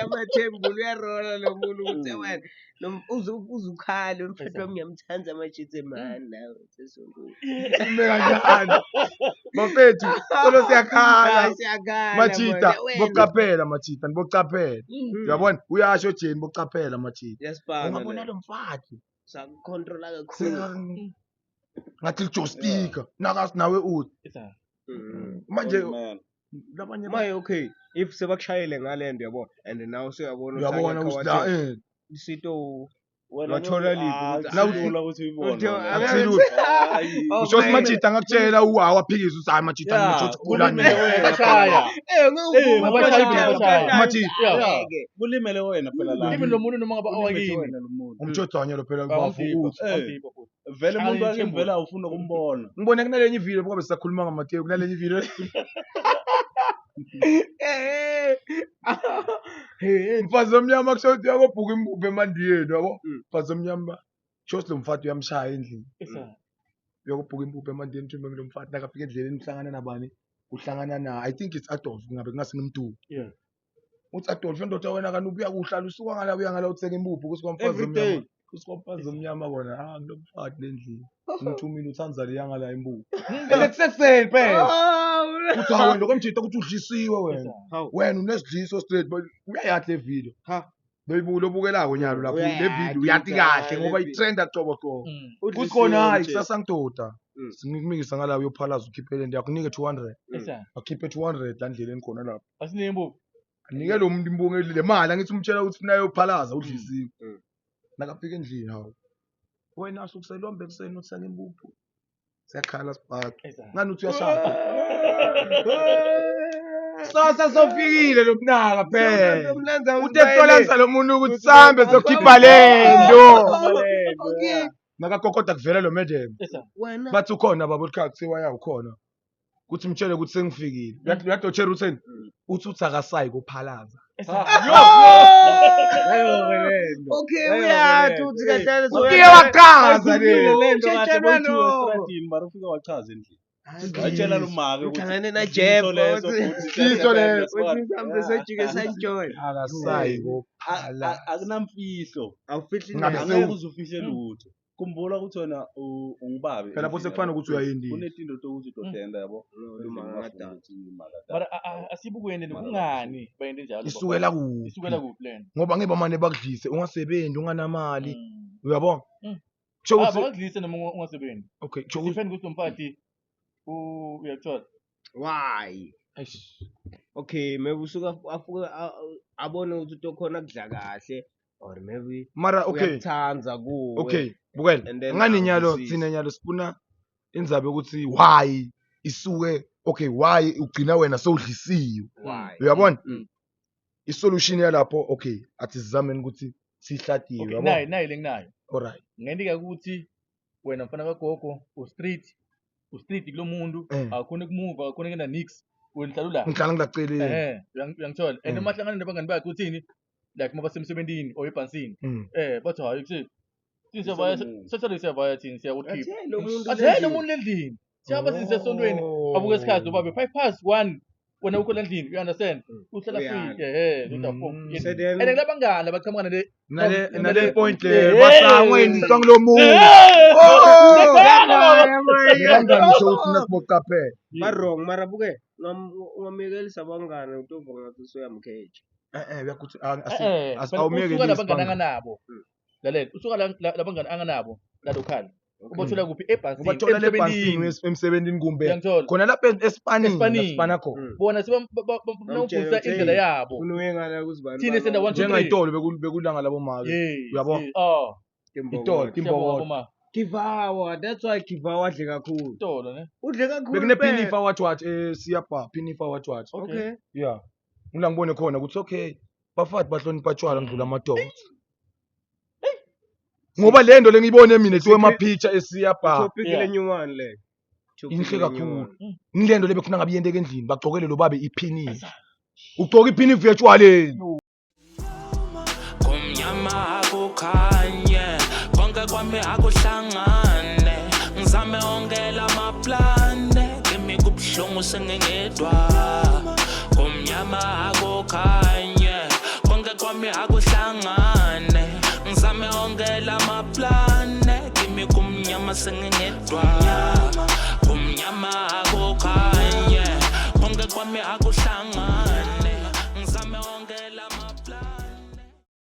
Amathembula uyarola lo muntu ukuthi wena uzukhala umfethu wami ngiyamthanda amashitsi mani nawe sesontweni. Ime kanjani? Bafethu, solo siyakhala. Siyakhala Machita, manje, bokucaphela Machita, bokucaphela. Uyabona? Uyasho Jane bokucaphela Machita. Yasibanga Ungabona lo mfati. sakucontrola kakhulu. Ngathi joystick, nakasi nawe uthi. Manje labanye Maye okay, if sebakushayele ngalendo yabo and now seyabona uyabona ukuthi la isito wena wathola lipi nawudlula ukuthi uyibone. usho Machita ngakutshela awaphikisa usayi Machita ngisho kulani. Kulimele wena phela la. Kimi lo muntu noma ngaba awakini. Umjodanya lo phela kwafu uthi. Vele umuntu akimvela awufuna ukumbona. Ngibone kunalenye video ngoba sisakhuluma ngamateku kunalenye video. Mfazi omnyama kusho ukuthi uyakobhuka impuphu emandiyeni yabo. Mfazi omnyama shows lo mfati uyamshaya endlini. Uyakobhuka impuphu emandiyeni thumbe lo mfati nakafika endleleni uhlangana nabani? Uhlangana na I think it's Adolf ngabe kungasi ngimduku. Uthi Adolf indoda wena kanubi uyakuhlala usuka ngala uya ngala utheka impuphu kusikwamfazi omnyama. Kusikwamfazi omnyama kona ngilomfati lendlini. Ngithumile uthanzali yangala impuphu. Elekuseseni phela. Uthi wena lokomjita ukuthi udlisiwe wena. Wena unesidliso straight uyayathi le video. Beyibulo obukelako nyalo lapho le video uyathi kahle ngoba itrend acobo qobo. Kuthi khona hayi kusasa ngidoda. Singikumikisa ngala uyophalaza ukhiphele ndi yakunike 200. Akhiphe 200 la ndleleni khona lapho. Asine impuphu. Anike lo muntu imbongo le mali angithi umtshela ukuthi ufuna uyophalaza udlisiwe. Nakafika endlini hawo. Wena asukuselombe kuseni uthanga impuphu. Siyakhala sibhaqe. Ngani uthi uyashada. Sasa sofikile lo mnaka phela. Utetholanisa lo muntu ukuthi sambe sokhipha lento. Okay. Nakakokoda kuvela lo madam. Wena Bathi ukhona babo likhaya kuthiwa yakhona. Kuthi mtshele ukuthi sengifikile. Uyadotshera utheni? Uthi uthakasayi kophalaza. okay uyathi uthi kahle Uye waqhaza lento kahle boyithiwe estradini mara ufika wachaza endlini. Watshela lo make ukuthi uhlangane na Jeff Sisho leso. mhlawumbe sejike sanjoy Akasayi kophalaza. Akunamfihlo. awufihli Angeke uzufihle lutho. Kumbula ukuthi wena ungibabe. Phela phose kufana ukuthi uyayindini. Kunetindo tokuthi udodenda yabo. Mara asibukweni kungani bayende njalo. Isukela kuphi? Isukela kuphi lena? Ngoba ngeke bamane bakudlise ungasebenzi unganamali. Uyabona? Kusho ukuthi Abakudlise noma ungasebenzi. okay, kusho ukuthi Depend ukuthi umfati uyathola. why okay maybe usuka afuka abone ukuthi tokhona kudla kahle or maybe mara okay. uyathanza kuwe Okay, bukela. And then Ngani nyalo awuzwisisi. thina nyalo sifuna indzabe ukuthi why isuke okay why ugcina wena sowudlisiwe. why Uyabona? I-solution yalapho okay athi sizameni ukuthi sihlatiwe Okay, uyabona? nayi lenginayo. Alright. Ngendika ukuthi wena mfana kagogo u-street kulo muntu akukhona kumove akukhona kena nix wena hlala la. Ngihlala ngilaceleni. Uyangithola. And uma hlangana nabangani bakhe uthini? Like maba semsebentini or ebhansini. Bathi hayi kuthi siyabaya siyabaya thini siyakukhipha. lo muntu Athi lo muntu lendlini. Siyaba sisesontweni abuke isikhathi ubabe 5:1 wena ukho lendlini you understand? Uhlala free utafuna. And labangani abaqhamukana Nale point le basangweni sanglo muntu. Ngiyangani ngisho ukuthi nasiboqaphela. barong mara buke ungamekelisa abangani utovo ngathi soyamkheje Uyakuthi awumiyeke labangani anganabo. Lalela usuka labangani anganabo lalokhala. Ubothola kuphi ebhansini ubathola le bhansini emsebenzini kumbe khona lapha espanini lapana khona bona sebambusa indlela yabo kunwengana kuzibani thina senda 1 2 3 njengayitolo bekulanga labo mali uyabona itolo Timbokodo Kivawa that's why Kivawa adle kakhulu itolo ne udle kakhulu bekune pinifa what siyapha pinifa what okay yeah ngila ngibone khona ukuthi okay bafati bahlonipha tshwala ngidlula amadoda ngoba le nto lengiyibone mina ethiwe ama picture esiyapha topic lenyumani le inhle kakhulu ngilento lebekufuna ngabe yenteke endlini bagcokele lo babe iphini ugcoka iphini virtualeni kumnyama akukhanye konke kwami akuhlangane ngizame ongela amaplane kimi kubhlungu sengengedwa kumnyama akukhanye kwami akuhlangane ngizame ongela amaplane kimi kumnyama sengingedwa kumnyama akukhanye konke kwami akuhlangane ngizame ongela